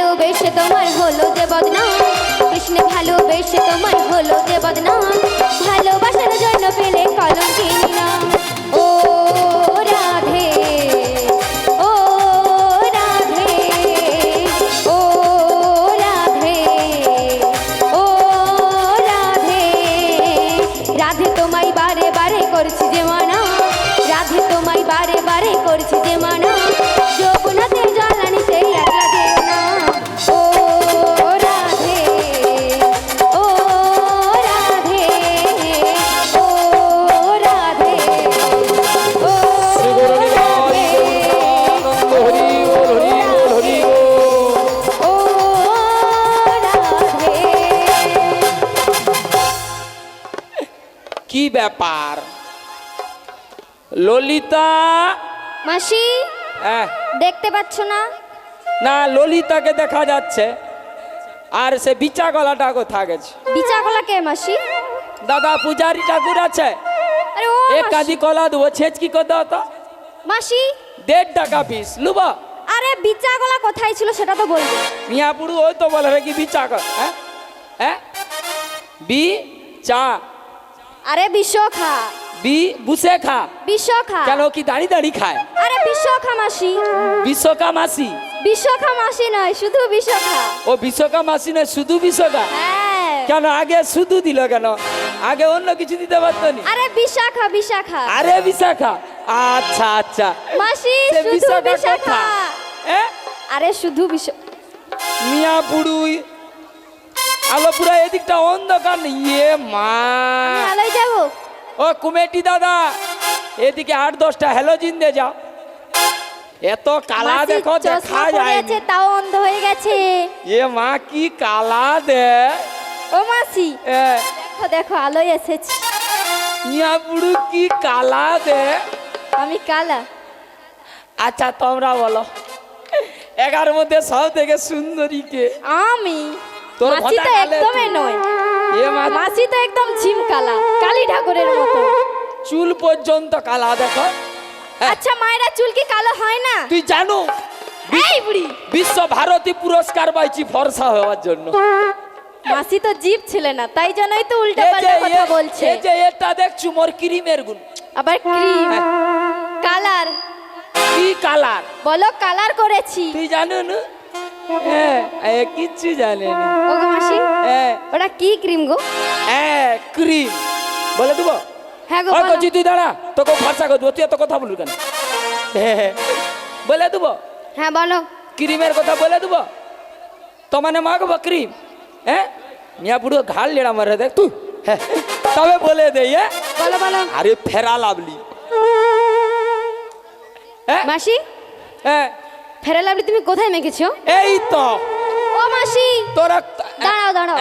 ভালোবেসে তোমার হলো যে বদনাম, কৃষ্ণ ভালোবেসে তোমার হলো যে বদনাম, ভালোবাসার জন্য পেলে কলঙ্কিনী নাম। ও রাধে, ও রাধে, ও রাধে, ও রাধে। রাধে তোমায় বারে বারে করছি যে মানা, রাধে তোমায় বারে বারে করছি যে মানা, যৌবনাতে জ্বালানি সেই একলা যেও না। ও রাধে, ও রাধে, ও রাধে, ও ও রাধে। কি ব্যাপার ললিতা? মাসি দেখতে পাচ্ছ না? না, ললিতাকে দেখা যাচ্ছে, আর সে বিচা গলাটা কোথা গেছে? বিচা কলা কে মাসি? দাদা পূজারি ঠাকুর আছে, আরে ও এক কাঁদি কলা দেবো, ছেচ কি করে দাও তো? মাসি 1.5 টাকা পিস লুবা। আরে বিচা কলা কোথায় ছিল সেটা তো বলবো। মিয়াপুরু ওই তো বলে কি বিচা কর, হ্যাঁ হ্যাঁ বি চা, আরে বিশ্বখা, বি বুসে খা। বিশ্বখা কেন কি দাঁড়ি দাঁড়ি খায়? আরে বিশ্বখা মাসি, বিশ্বকা মাসি? বিশ্বখা মাসি নয়, শুধু বিশ্বখা। ও বিশ্বকা মাসি নয়, শুধু বিশ্বকা? হ্যাঁ। কেন আগে শুধু দিল কেন? আগে অন্য কিছু দিতে পারতো নি? আরে বিশাখা, বিশাখা। আরে বিশাখা, আচ্ছা আচ্ছা। মাসি সে শুধু বিশাখা বিশাখা। এ আরে শুধু বিশ মিয়াপুরু আলোপুরা এদিকটা অন্ধকার। ইয়ে মা, ভালোই যাবো। ও কমিটি দাদা এদিকে 8-10টা হ্যালোজিন দে যাও। এত কালা মাসি দেখো, চশমা দেখা পরে যায় আছে, তাও অন্ধ হয়ে গেছে। এ মা কি কালা দে। ও মাসি এ দেখো দেখো আলোয় এসেছে। মিয়াপুরু কি কালা দে। আমি কালা। আচ্ছা তোমরা বলো 11 মধ্যে সব থেকে সুন্দরী কে? আমি তোর মাসি তো ভোঁতা কালে একদমই তুই। নয়। এ মা মাসি তো একদম ঝিমকালা, কালী ঠাকুরের মতো। চুল পর্যন্ত কালা দেখো। হ্যাঁ, আচ্ছা মায়েরা চুল কি কালো হয় না? তুই জানো এই বুড়ি, বিশ্ব ভারতী পুরস্কার পাইছি ফর্সা হওয়ার জন্য। মাসি তো জীব ছিলে না, তাই জন্যই তো উল্টা এই যে পাল্টা কথা বলছে। এই যে এটা দেখছু মোর ক্রিমের গুণ। আবার ক্রিম, কালার কি কালার? বলো কালার করেছি। তুই জানো না? হ্যাঁ, কিচ্ছু জানে না। ও গো মাসি, হ্যাঁ ওটা কি ক্রিম গো? হ্যাঁ ক্রিম বলে দেবো। হ্যাঁ গো ওই বলো। কচি তুই দাঁড়া, তোকে ফর্সা করে দেবো, তুই এত কথা বলবি কেন? হ্যাঁ, বলে দেবো হ্যাঁ বলো। ক্রিমের কথা বলে দেবো। তো মানে মাখবো ক্রিম? হ্যাঁ মিয়া বুড়ো ঘাড় লেড়া মারে দেখ তুই। হ্যাঁ তবে বলে দে। বলো বলো। আরে ফেরা লাভলি। হ্যাঁ মাসি হ্যাঁ ফেরা লাভলি তুমি কোথায় মেখেছো? এই তো ও মাসি তোরা দাঁড়াও দাঁড়াও,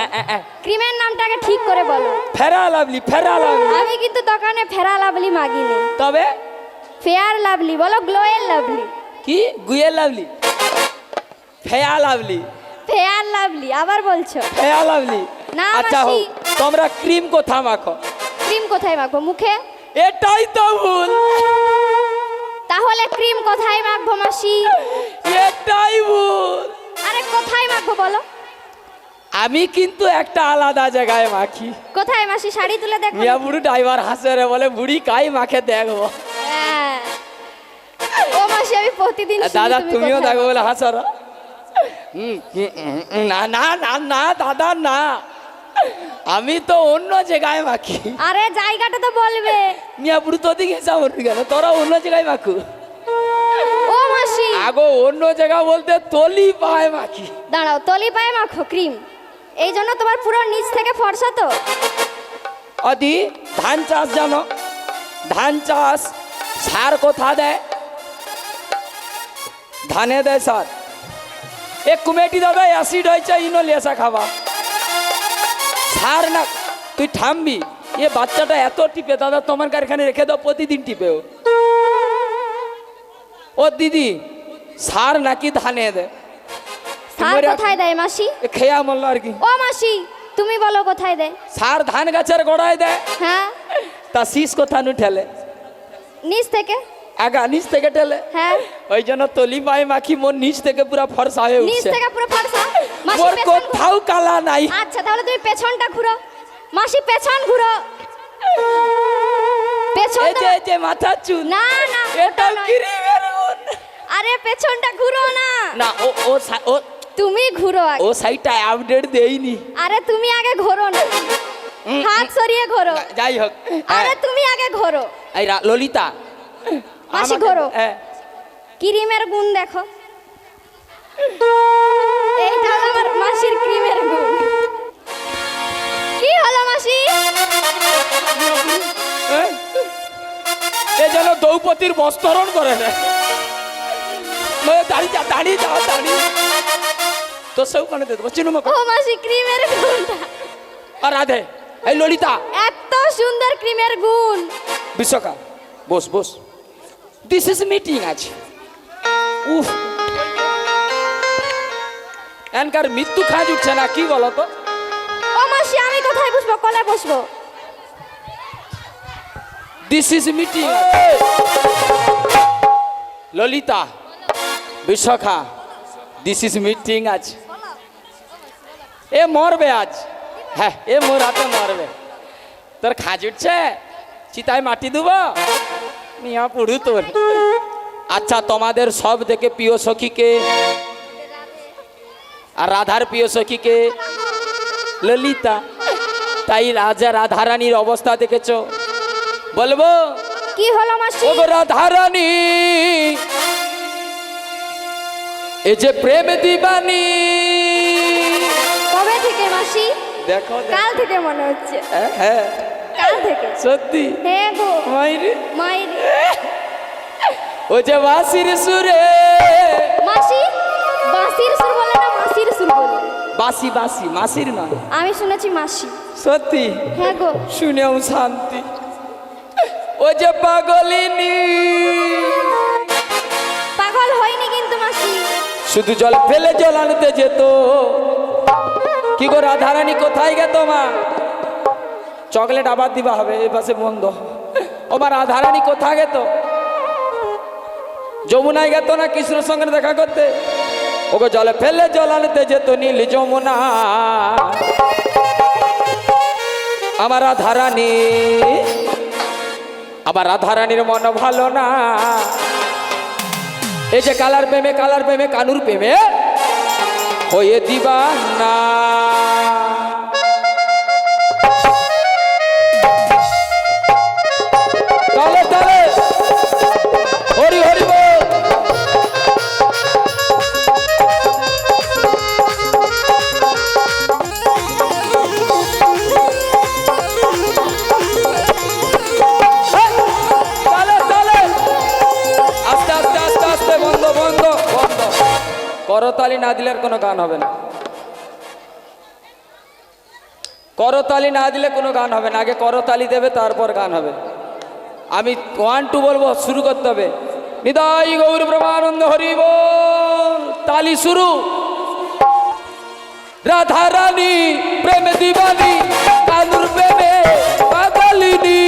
ক্রিমের নামটাকে ঠিক করে বলো। ফেরা লাভলি, ফেরা লাভলি। আমি কিন্তু দোকানে ফেরা লাভলি মাগিনি, তবে ফেয়ার লাভলি বলো, গ্লোয়েল লাভলি। কি গুয়েল লাভলি? ফেয়া লাভলি, ফেয়ার লাভলি আবার বলছো? ফেয়া লাভলি। না আচ্ছা মাসি। হোক, তোমরা ক্রিম কোথা মাখো? ক্রিম কোথায় মাখবো? মুখে। এটাই তো ভুল, তাহলে ক্রিম কোথায় মাখবো মাসি? এটাই ভুল। আরে কোথায় মাখবো বলো? আমি কিন্তু একটা আলাদা জায়গায় মাখি। কোথায় মাসি? শাড়ি তুলে দেখো। মিয়া বুড়ি ড্রাইভার হাসে রে, বলে বুড়ি কাই মাখে দেখবো। হ্যাঁ। ও মাসি আমি প্রতিদিন শুনি দাদা তুমি তুমিও কোথায় দেখো বলে হাসার। না না না না দাদা না, আমি তো অন্য জায়গায় মাখি। আরে জায়গাটা তো বলবে। মিয়া বুড়ি তো দিকে হিসাব করবি কেন? তোরা অন্য জায়গায় মাখু। ও মাসি আগো অন্য জায়গা বলতে তলি পায় মাখি। দাঁড়াও, তলি পায়ে মাখো ক্রিম, এই জন্য তোমার পুরো নিচ থেকে ফর্সা তো। অদি ধান চাষ জানো? ধান চাষ সার কোথা দেয়? ধানে দেয় সার। এক কুমেটি দাদা অ্যাসিড হয়েছে, ইনো লেসা খাবা সার না। তুই থামবি, এ বাচ্চাটা এত টিপে দাদা, তোমার কারখানে রেখে দাও, প্রতিদিন টিপে ও দিদি। সার নাকি ধানে দেয়? সার কোথায় দেয় মাসি? খেয়া মল্ল আর কি। ও মাসি তুমি বলো কোথায় দেয়? সার ধান গাছের গোড়ায় দেয়। হ্যাঁ তা শীষ কোথা নু ঠেলে? নিচ থেকে। আগা নিচ থেকে টেলে হ্যাঁ ওই জন্য তলি পায়ে মাখি মোর নিচ থেকে পুরো ফর্সা হয়ে নিচ উঠছে থেকে পুরো ফর্সা মাসি মোর পেছন ঘুরো। কোথাও কালা নাই আচ্ছা তাহলে তুমি পেছনটা ঘুরো মাসি পেছন ঘুরো পেছন এই যে মাথা চুল না না এটা ওটা নয়। ক্রিমের গুণ। আরে পেছনটা ঘুরো না না ও ও ও তুমি ঘুরো আগে ও সাইডটা আপডেট দেইনি আরে তুমি আগে ঘোরো না হাত সরিয়ে ঘোরো যাই হোক আরে তুমি আগে ঘোরো এই ললিতা মাসি আমাকে- ঘোরো। হ্যাঁ। ক্রিমের গুণ দেখো এইটা হলো আমার মাসির ক্রিমের গুণ কি হলো মাসি হ্যাঁ? এ যেন দ্রৌপদীর বস্ত্রহরণ করে না দাঁড়িয়ে যাও তো সেও কানে দিয়ে দেবো চিনুমা ও মাসি ক্রিমের গুণটা আর রাধে এই ললিতা এত সুন্দর ক্রিমের গুণ বিশ্বকা বস দিস ইজ মিটিং আছে উফ এনকার মৃত্যু খাজ উঠছে না কি বলো তো ও মাসি আমি কোথায় বসবো কলে বসবো this is meeting Lalita Vishakha this is meeting আছে এ মরবে আজ হ্যাঁ এ মোর হাতে মরবে তোর খাজ উঠছে চিতায় মাটি দেব মিয়া পুড়ু তোর আচ্ছা তোমাদের সব থেকে প্রিয় সখীকে আর রাধার প্রিয় সখীকে ললিতা তাই রাজা রাধারানীর অবস্থা দেখেছ বলবো কি হলো মাসি ও গো রাধারানী এ যে প্রেম দিবানী কবে থেকে মাসি দেখো কাল থেকে মনে হচ্ছে হ্যাঁ কাল থেকে সত্যি হ্যাঁ গো মাইরে মাইরি ও যে বাসির সুরে মাসি বাসির সুর বলে না মাসির সুর বলে বাসি মাসির নয় আমি শুনেছি মাসি সত্যি হ্যাঁ গো শুনেও শান্তি ও যে পাগলিনী পাগল হয়নি কিন্তু মাসি শুধু জল ফেলে জল আনতে যেত কি গো রাধারানী কোথায় গে মা চকলেট আবার দিবা হবে এ পাশে বন্ধ ও মা রাধারানী কোথায় গেত যমুনায় গেত না কৃষ্ণের সঙ্গে দেখা করতে ওকে জলে ফেলে জল আনতে যেত নীল যমুনা আমার রাধারানী আবার রাধারানীর মন ভালো না এই যে কালার প্রেমে কানুর প্রেমে হয়ে দিবা না তালে তালে হরি হরি বল তালে তালে আস্তে আস্তে আস্তে আস্তে বন্ধ বন্ধ বন্ধ করতালি না দিলে আর কোনো গান হবে না করতালি না দিলে কোনো গান হবে না আগে করতালি দেবে তারপর গান হবে আমি 1 2 বলবো শুরু করতে হবে নিতাই গৌর ব্রহ্মানন্দ হরি বল তালি শুরু রাধা রানী প্রেম দিবানী কানুর প্রেমে পাগলিনী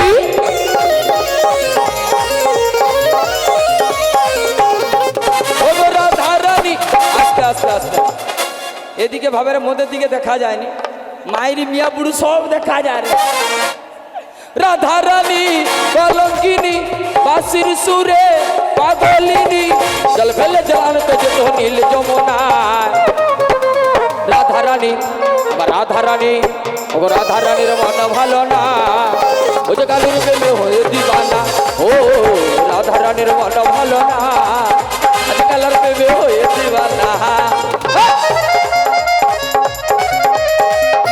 ও গো রাধা রানী আস্তে আস্তে আস্তে এদিকে ভাবের মধ্যে দিকে দেখা যায়নি মায়ের মিয়া বুড়ু সব দেখা যায় রে রাধা রানী কলঙ্কিনী বাসির সুরে পাগলিনী জল ফেলে জানতে যেত নীল যমুনায় রাধা রানী আবার রাধা রানী ও রাধা রানীর মন ভালো না ও যে কালুর প্রেমে হয়ে দিবানা ও রাধা রানীর মন ভালো না আজ কালার প্রেমে হয়ে দিবানা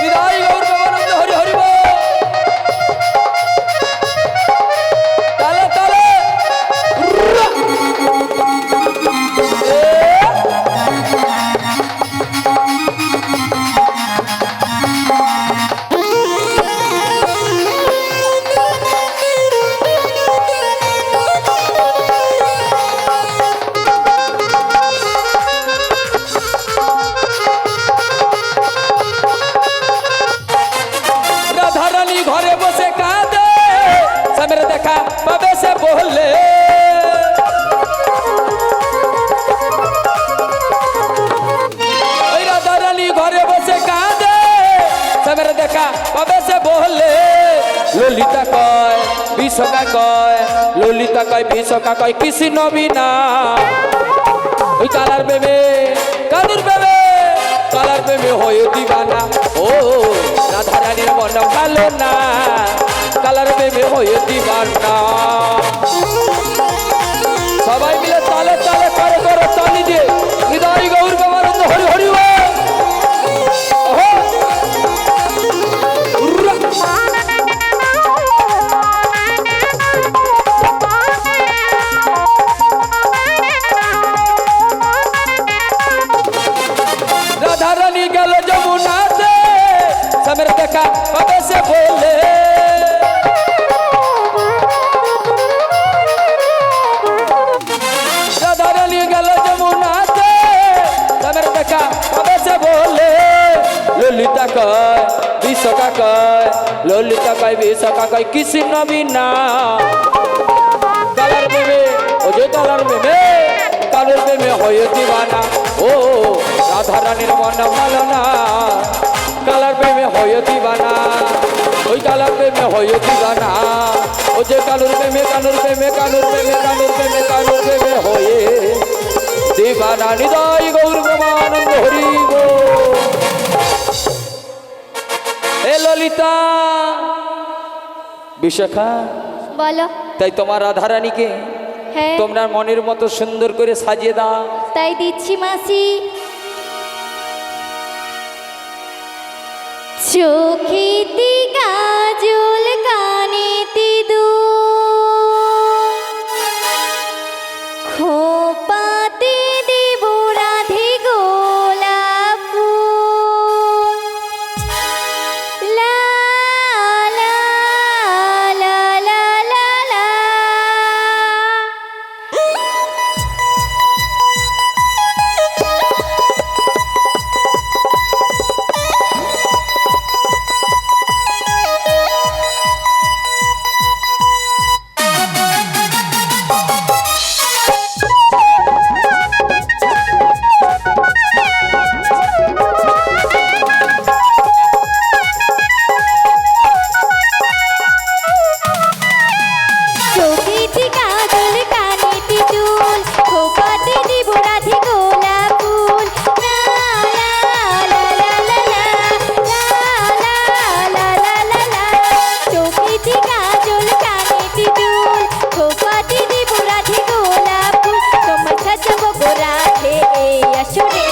বিদায় গৌর প্রেমানন্দ হরি হরি বল তালে তালে বিশ্বকা কয় ললিতা কয় বিশ্বকা কয় কৃষ্ণ বিনা ওই কালার প্রেমে কালুর প্রেমে কালার প্রেমে হয়ে দিবানা ও রাধা রানীর মন ভালো না কালার প্রেমে হয়ে দিবানা সবাই মিলে তালে তালে করে করে তালি দিয়ে হৃদয় গৌর গোবিন্দ হরি হরি বল। ওহো। উর্রা। রাধা রানী গেল যমুনাতে সমের দেখা কবে সে বলে রাধা রানী গেল যমুনাতে সমের দেখা কবে সে বলে ললিতা কয় বিশ্বকা কয় ললিতা কয় বিশ্বকা কয় কৃষ্ণ বিনা কালার প্রেমে ও যে কালার প্রেমে কালোর প্রেমে হয়ে দিবানা ও রাধা রানীর মন ভালো না কালার প্রেমে হয়ে দিবানা ওই কালার প্রেমে হয়ে দিবানা ও যে কালোর প্রেমে কালোর প্রেমে কালোর প্রেমে কালোর প্রেমে কালোর প্রেমে হয়ে দিবানা হৃদয় গৌর ব্রহ্মানন্দ হরি গো। হে ললিতা বিশাখা বলো। তাই তোমার রাধা রানীকে হ্যাঁ তোমরা মনের মতো সুন্দর করে সাজিয়ে দাও। তাই দিচ্ছি মাসি। চোখেতে কাজল কানেতে দুল খোপাতে দেব রাধে গোলাপ ফুল। লা লা লা লা লা লা। চোখেতে কাজল কানেতে দুল খোপাতে দেব রাধে গোলাপ ফুল। লা লা লা লা লা লা লা লা লা লা লা। চোখেতে কাজল কানেতে দুল খোপাতে দেব রাধে গোলাপ ফুল। তোমার সাজাবো গো রাধে এই আসরে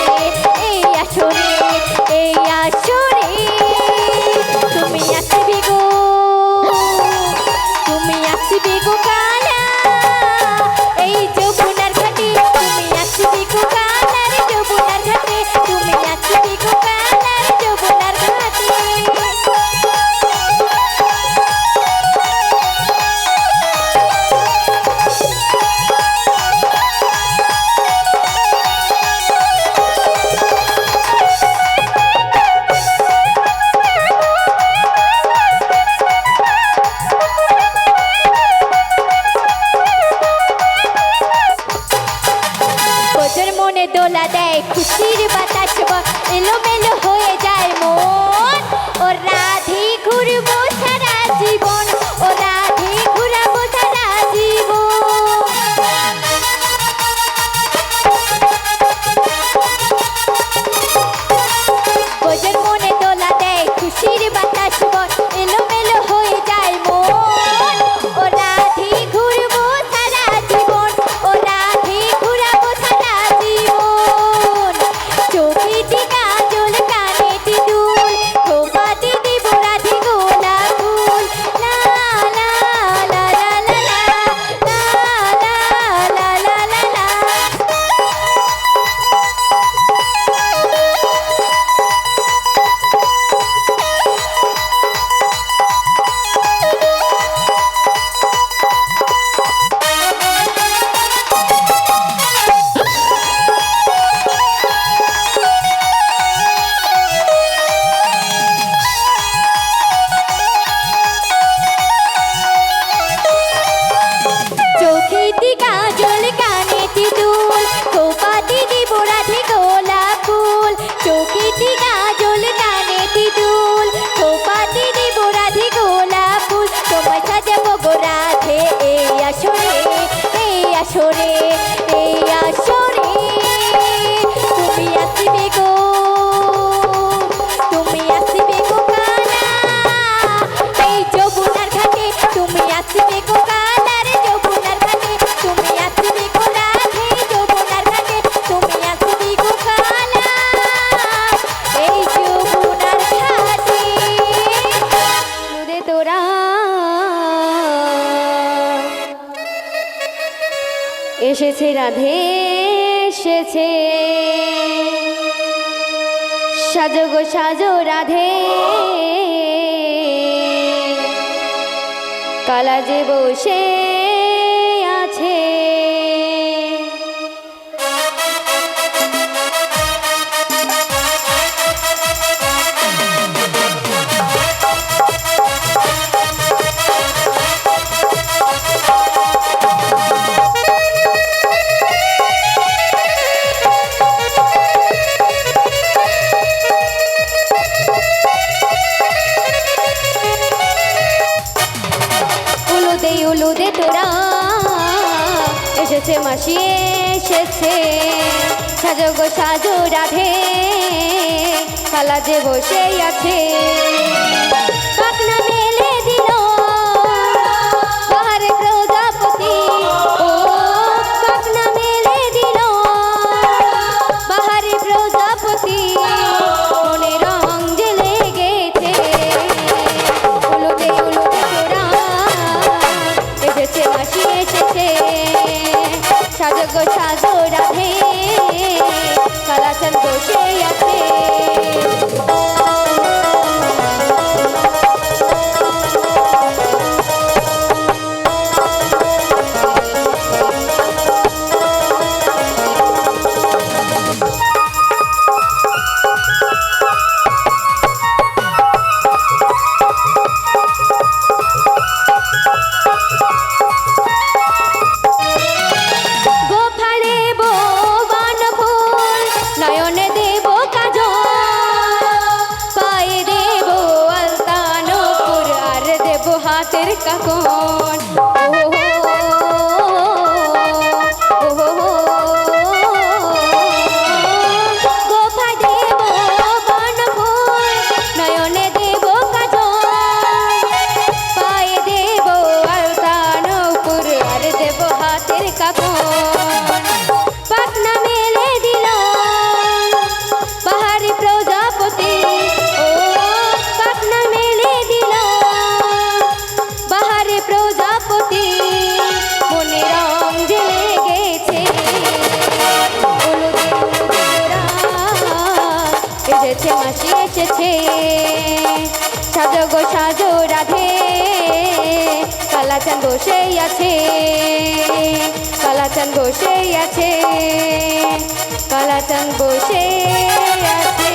এই আসরে এই আসরে। তুমি আসবে গো তুমি আসবে গো কালা এই যমুনার ঘাটে। তুমি আসবে গো কালার যমুনার ঘাটে। তুমি আসবে গো কালার যমুনার ঘাটে। বজর মনে দোলা দেয় খুশির বাতাস এলোমেলো হয়ে যায় মন। ও রাধে ঘুরবো সারা জীবন ও রাধে ঘুরাবো সারা জীবন। বজর মনে দোলা দেয় খুশির বাতাস এলোমেলো হয়ে যায় মন। ও রাধে ঘুরবো সারা জীবন ও রাধে ঘুরাবো সারা জীবন। চোখেতে কাজল কানেতে দুল খোপাতে দেব রাধে গোলাপ ফুল। লা এসেছে রাধে এসেছে, সাজো গো সাজো রাধে, কালা যে বসে আছে। উলুদে তোরা এসেছে মাসি এসেছে, সাজো গো সাজো রাধে, কালা যে বসে আছে। পাখনা মেলে দিল বাহারে প্রজাপতি, ও পাখনা মেলে দিল বাহারে প্রজাপতি, মনে রং যে লেগেছে। উলুদে তোরা এসেছে মাসি এসেছে, সাজো গো সাজো রাধে, কালাচাঁদ বসে আছে। গোফারে বোবান ফুল, নয়নে দেব কাজল, পায়ে দেব আলতা নূপুর, আর দেব হাতের কাকন। গোফা দেব বান ফুল, নয়নে দেব কাজল, পায়ে দেব আলতা নূপুর, আর দেব হাতের কাকন। পাখনা মেলে দিল বাহারি প্রজাপতি, ও পাখনা মেলে দিল বাহারি প্রজাপতি, মনে রং যে লেগেছে। উলুদে তোরা এসেছে মাসি এসেছে, সাজো গো সাজো রাধে, কালাচাঁদ বসে আছে, কালাচাঁদ বসে আছে, কালাচাঁদ বসে আছে।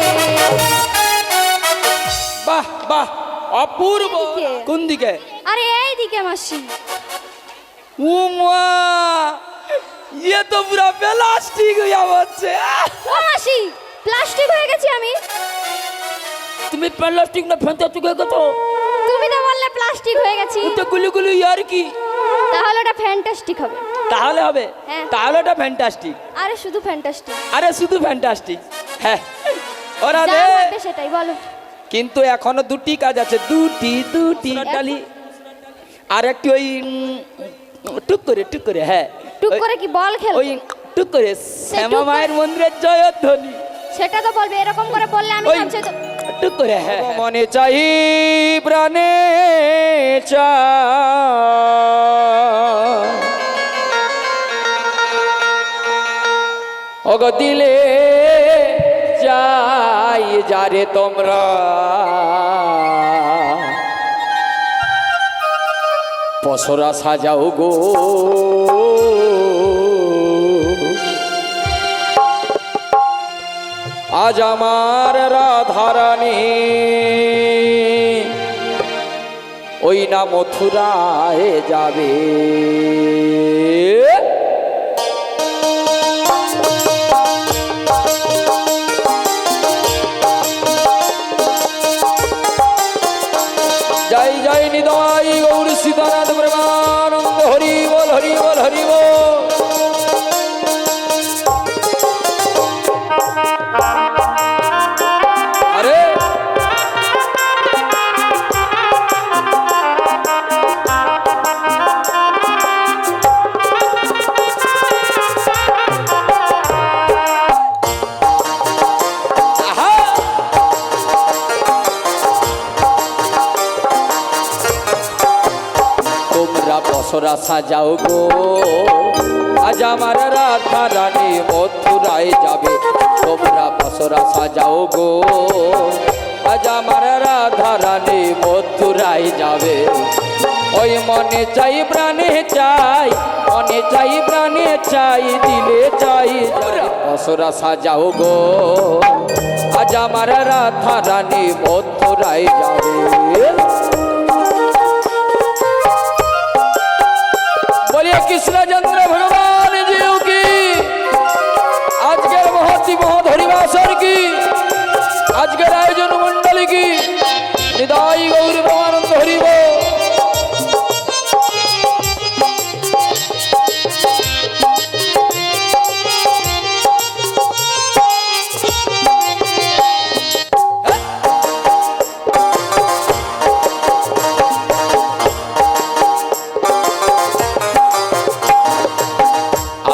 বাহ বাহ, অপূর্ব। এদিকে। কোন দিকে? আরে এইদিকে মাসি। উমা, ইয়ে তো পুরা প্লাস্টিক হইয়া হচ্ছে। ও মাসি, প্লাস্টিক হয়ে গেছি আমি? তুমি প্লাস্টিক না ফ্যান্টাস্টিক হয়ে গেছো। তুমি তো বললে প্লাস্টিক হয়ে গেছি, তো গুলু গুলু ইয়ার কি? তাহলে ওটা ফ্যান্টাস্টিক হবে। তাহলে হবে? হ্যাঁ। তাহলে ওটা ফ্যান্টাস্টিক। আরে শুধু ফ্যান্টাস্টিক, আরে শুধু ফ্যান্টাস্টিক। হ্যাঁ ওরা যা দে। বলবে সেটাই বলো। কিন্তু এখনো দুটি কাজ আছে, দুটি ডালি, আর একটি ওই টুক করে হ্যাঁ টুক করে কি বল খেল? ওই টুক করে শ্যামা টুক করে- মায়ের মন্দিরের জয়ধ্বনি, সেটা তো বলবে, এরকম করে বললে আমি ওই ভাবছি তো। টুক করে হ্যাঁ। মনে চাই প্রাণে ওগো দিলে যাই যারে তোমরা, পসরা সাজাও গো আজ আমার রাধারানী, ওই না মথুরায় যাবে। জয় জয় নিতাই গৌর সীতানাথ প্রেমানন্দ, হরি বল হরি বল হরি বল। আরে আহা, তোমরা পসরা সাজাও গো আজ আমার রাধা রানী মথুরায় যাবে, তোমরা বসরা সাজাও গো। আজ আমার রাধা রানী মথুরায় যাবে, ওই মনে চাই প্রাণে চাই, মনে চাই প্রাণে চাই, দিলে চাই বসরা সাজাও গো। আজ আমার রাধা রানী মথুরায় যাবে। বলিए কৃষ্ণচন্দ্র ভগবান জিউ কি, আজকের মহতি মহধরিবাসর কি, আজকের আয়োজন মন্ডলী কি, হৃদয় গৌর ব্রহ্মানন্দ হরিব।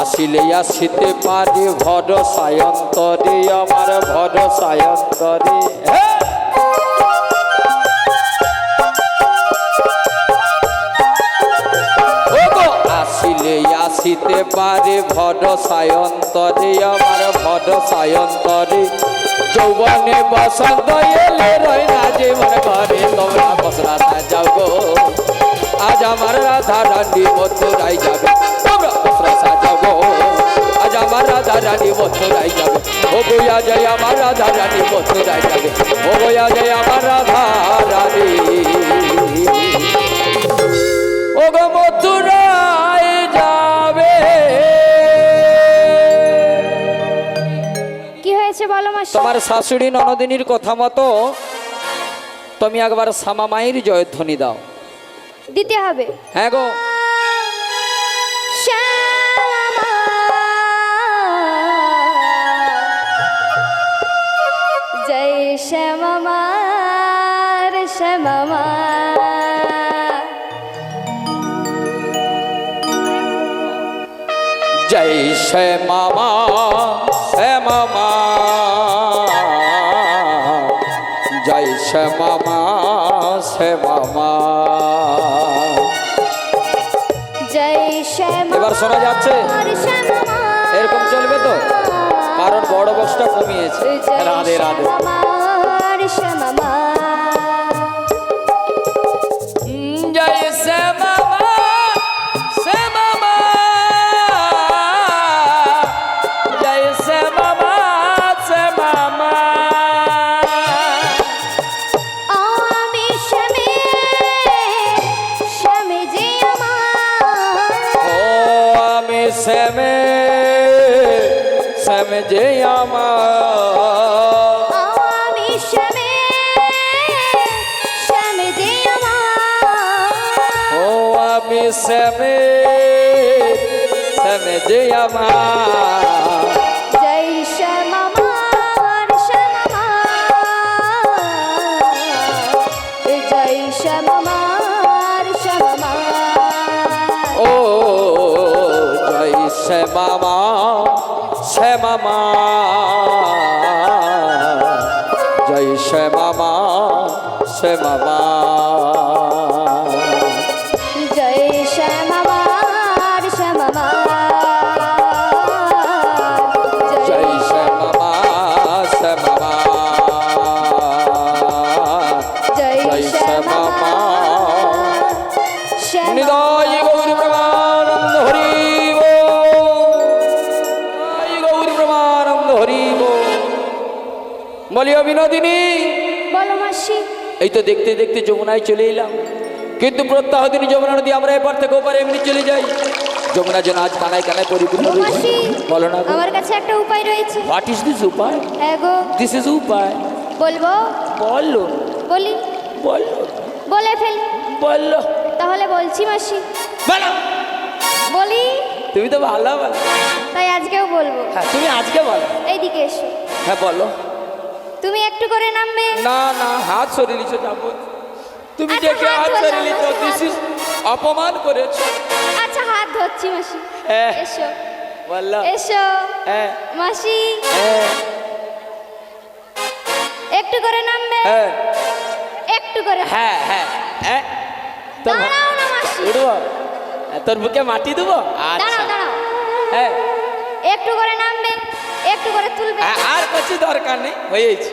আসিলে আসিতে পারি ভরসায় অন্তরে, আমার ভরসায় অন্তরে। আসিলে আসিতে পারে ভরসায় অন্তরে, আমার ভরসায় অন্তরে। যৌবনে বসন্ত এলে রয় না জীবন ঘরে, তোমরা বসরা সাজাও গো। আজ আমার রাধা রানী মথুরায় যাবে, তোমরা বসরা সাজাও গো। আজ আমার রাধা রানী মথুরায় যাবে, ও গোয়া জয় আমার রাধা রানী মথুরায় যাবে, ও গোয়া জয় আমার রাধা রানী, ও গো মথুরায় যাবে। কি হয়েছে বলো মাসি? তোমার শাশুড়ি ননদিনীর কথা মতো তুমি একবার শ্যামা মায়ের জয়ধ্বনি দাও। দিতে হবে। হ্যাঁ গো। শ্যামা জয় শ্যামা মার শ্যামা মা, জয় শ্যামা মা, শ্যামা মা, জয় শ্যামা মা, শ্যামা মা। জয় শ্যামা এবার শোনা যাচ্ছে? মার শ্যামা মা। এরকম চলবে তো, কারণ বড় বক্সটা কমিয়েছে। রাধে রাধে। মার শ্যামা মা, জয় শ্যামা মা, শ্যামা মা, জয় শ্যামা মা, শ্যামা মা। আমি শ্যামে শ্যামে যে আমার, ও আমি শ্যামে শ্যামে যে আমার, আমি শ্যামে শ্যামে যে আমার, ও আমি শ্যামে শ্যামে যে আমার। জয় শ্যামা মার শ্যামা মা, জয় শ্যামা মার শ্যামা মা, ও জয় শ্যামা মা, শ্যামা মা, জয় শ্যামা মা, শ্যামা মা। জয় শ্যামা মার শ্যামা মা, জয় শ্যামা মা, শ্যামা মা, জয় জয় শ্যামা মা। শ্যামা নিদায় গৌর ব্রহ্মানন্দ হরি বল, গৌর ব্রহ্মানন্দ হরি বল। বলিও বিনোদিনী, বলো মাসি। এই তো দেখতে দেখতে যমুনায় চলে এলাম, কিন্তু প্রত্যাহ দিন যমুনা নদী আমরা এপার থেকে ওপারে এমনি চলে যাই। যমুনা যেন আজ কানায় কানায় পরিপূর্ণ রয়েছে। মাসি, বলো না গো। আমার কাছে একটা উপায় রয়েছে। হোয়াট ইজ দিস উপায়? হ্যাঁ গো। দিস ইজ উপায়। বলবো? বলো বলি? বলো বলে ফেল। বলো। তাহলে বলছি মাসি। বলো। বলি? তুমি তো ভালো বলো। তাই আজকেও বলবো। হ্যাঁ তুমি আজকে বলো। এইদিকে এসো। হ্যাঁ বলো। তুমি একটু করে নামবে। না না, হাত সরিয়ে নিছো যাবো। তুমি আচ্ছা, দেখে হাত হাত ধরলাম, সরিয়ে নিছো, হাত দিস ইজ অপমান করেছো। আচ্ছা হাত ধরছি মাসি। হ্যাঁ। এসো বলো। এসো। হ্যাঁ মাসি হ্যাঁ একটু করে নামবে। হ্যাঁ একটু করে। হ্যাঁ হ্যাঁ হ্যাঁ। তোর দাঁড়াও না মাসি। উঠবো? তোর বুকে মাটি দেবো? দাঁড়াও আচ্ছা দাঁড়াও। হ্যাঁ একটু করে নামবে, একটু করে তুলবে। আর কিছু দরকার নেই, হয়েছে।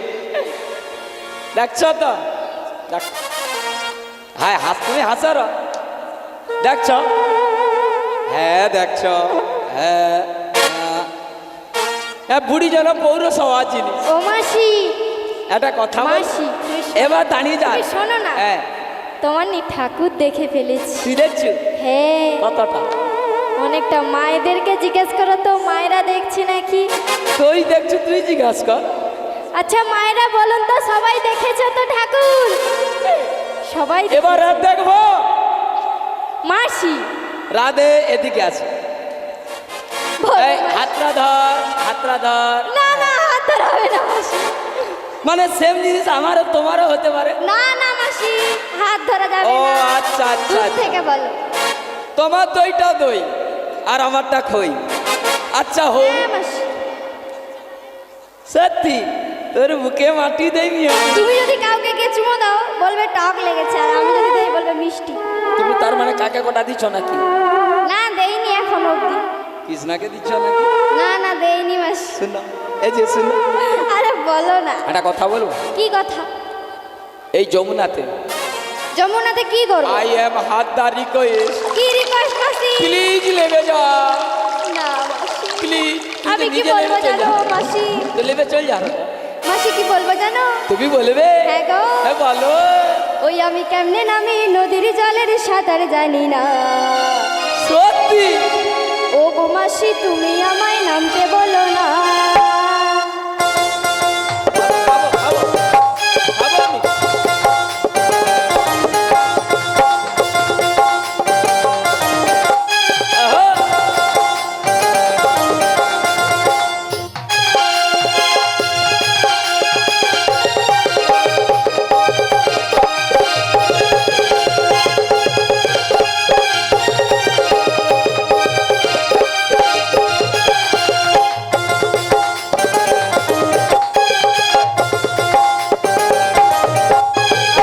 দেখছো তো, হ্যাঁ হাস তুমি হাসার দেখছ, হ্যাঁ দেখছ, হ্যাঁ হ্যাঁ বুড়ি যেন পৌরসভা জিনিস। ও মাসি, একটা কথা বল। মাসি তুমি এবার দাঁড়িয়ে যা, তুমি শোনো না, হ্যাঁ তোমার নি ঠাকুর দেখে ফেলেছি। তুই দেখছো হ্যাঁ কতটা? অনেকটা। মায়েদেরকে জিজ্ঞেস করো তো, মায়েরা দেখছি নাকি? তুই দেখছো, তুই জিজ্ঞাস কর। আচ্ছা মায়েরা বলুন তো, সবাই দেখেছো তো ঠাকুর? সবাই এবার রাত দেখবো। মাসি রাধে এদিকে আছে, বলো এই মাসি। হাতটা ধর, হাতটা ধর। না না, হাত ধরাবে না মাসি। মানে সেম জিনিস আমারও তোমারও হতে পারে। না না মাসি, হাত ধরা যাবে ও না। আচ্ছা আচ্ছা দূর আচ্ছা। থেকে বলো। তোমার দইটা দই আর আমারটা খই। আচ্ছা হো, হ্যাঁ মাসি। সত্যি তোর বুকে মাটি দেয়নি আমি। তুমি যদি কাউকে গিয়ে চুমো দাও বলবে টক লেগেছে, আর আমি যদি দেই বলবে মিষ্টি। তুমি তার মানে কাকে কোটা দিচ্ছ নাকি? না দেইনি এখন অবধি। কৃষ্ণাকে দিচ্ছ নাকি? না না দেইনি মাসি। শুনো, এই যে শুনো, আরে বলো না। একটা কথা বলবো। কি কথা? এই যমুনাতে যমুনাতে কি করবো? আই এম হাতদার রিকোয়েস্ট, কি রিকোয়েস্ট মাসি? প্লিজ লেবে যা, না মাসি। প্লিজ। আমি কি বলবো জানো মাসি? তো লেবে চল যা। মাসি কি বলবো জানো? তুমি বলবে? হ্যাঁ গো। হ্যাঁ বলো। ওই আমি কেমনে নামি নদীর জলের সাঁতার জানি না। সত্যি? ও গো মাসি তুমি আমায় নামতে বলো না। খাবো খাবো খাবো আমি। আহা।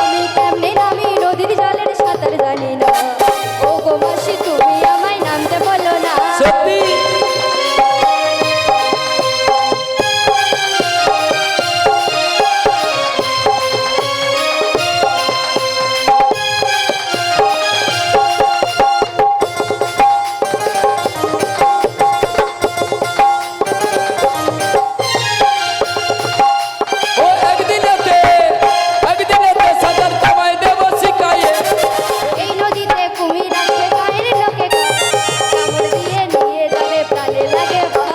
আমি কেমনে নামি নদীর জলের সাঁতার জানি না। ও গো মাসি তুমি আমায় নামতে বলো না। সত্যি? ও একদিনেতে সাঁতার তোমায় দেবো শিখাইয়ে। এই নদীতে কুমির আছে গায়ের লোকে কয়, কামড় দিয়ে নিয়ে যাবে প্রাণে লাগে ভয়।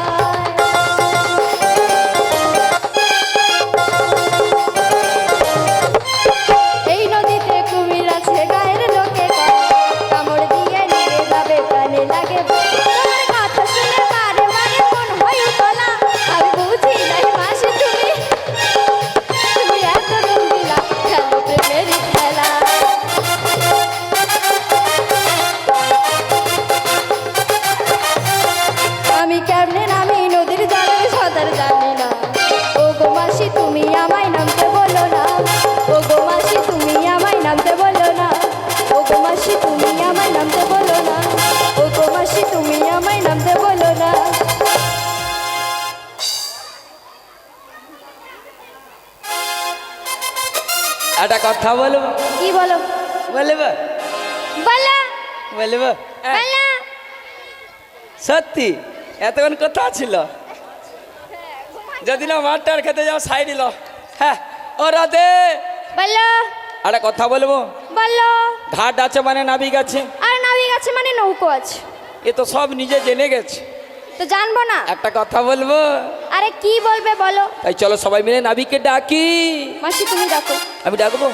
এই নদীতে কুমির আছে গায়ের লোকে কয়, কামড় দিয়ে নিয়ে যাবে প্রাণে লাগে ভয়। তোমার কথা শুনে বারে বারে মন হয় উতলা, আমি বুঝি নাই মাসি তুমি তুমি এত রঙিলা, খেলো প্রেমেরই খেলা। আমি কেমনে নামি নদীর জলের সাঁতার জানি না। ও গো মাসি তুমি আমায় নামতে বলো না। ও গো মাসি তুমি আমায় নামতে বলো না। ও গো মাসি তুমি আমায় নামতে বলো না। ও গো মাসি তুমি আমায় নামতে বলো না। একটা কথা বলবো? কি বলো? বলবো বলো বলবো? বলো। সত্যি এতক্ষণ কথা ছিল? যদি না মাঠটার খেতে যাও সাইড দিল। হ্যাঁ ও রাধে, বলো একটা কথা বলবো। বলো। ঘাট আছে মানে নাবিক আছে, আর নাবিক আছে মানে নৌকো আছে। এ তো সব নিজে জেনে গেছে। তো জানবো না? একটা কথা বলবো? আরে কি বলবে বলো। তাই চলো সবাই মিলে নাবিককে ডাকি। মাসি তুমি ডাকো। আমি ডাকবো?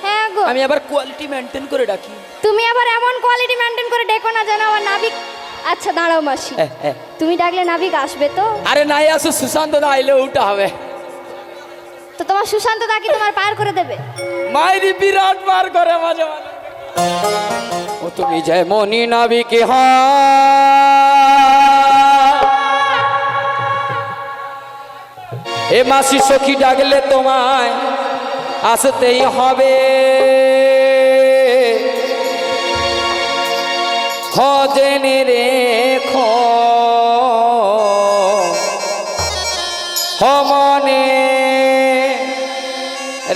হ্যাঁ গো। আমি আবার কোয়ালিটি মেনটেন করে ডাকি। তুমি আবার এমন কোয়ালিটি মেনটেন করে ডেকো না যেন আমার নাবিক। আচ্ছা দাঁড়াও মাসি, তুমি ডাকলে নাবিক আসবে তো? আরে নাই আসো, সুশান্ত দা আইলে ওটা হবে। তো তোমার সুশান্ত দা কি তোমার পার করে দেবে? মাইরি বিরাট পার করে মাঝে মাঝে। ও তুমি যেমনই নাবিক এ মাসি সখী ডাকলে তোমায় আসতেই হবে। জেনে রেখো মনে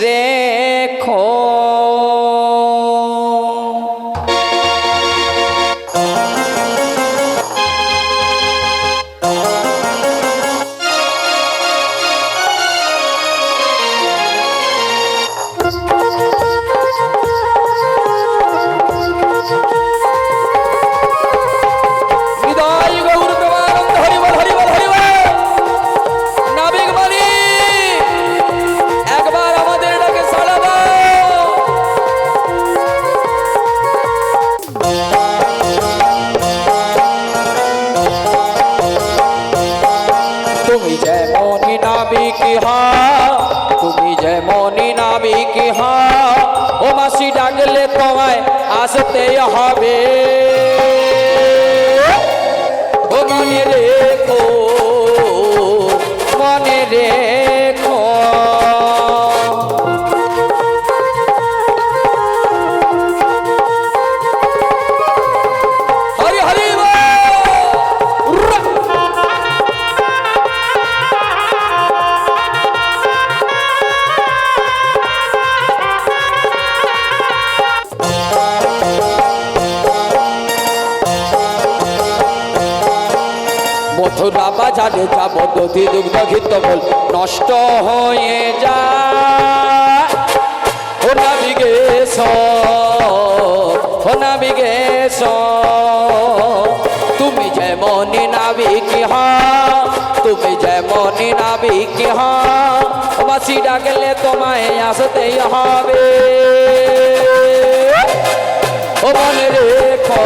রেখো হৃদয় গৌর প্রেমানন্দ হরিবল হরিবল হরিবল। নাবিক মালিক একবার আমাদের ডাকে সাড়া দাও। তুমি যেমনই নাবিক হও, তুমি যেমনই নাবিক হও, ও মাসি ডাকলে তোমায় আসতেই হবে। ও মনে রেখো, মনে রেখো। হরি হরি বল। মথুরা বাজারে যাব দধি দুগ্ধ ঘিত বল নষ্ট হয়ে যায়। ও নাবিগেশ, ও নাবিগেশ, তুমি যেমনই নাবিক হও, তুমি যেমনই নাবিক হও, বাসি ডাকলে তোমায় আসতেই হবে। ও মনে রেখো,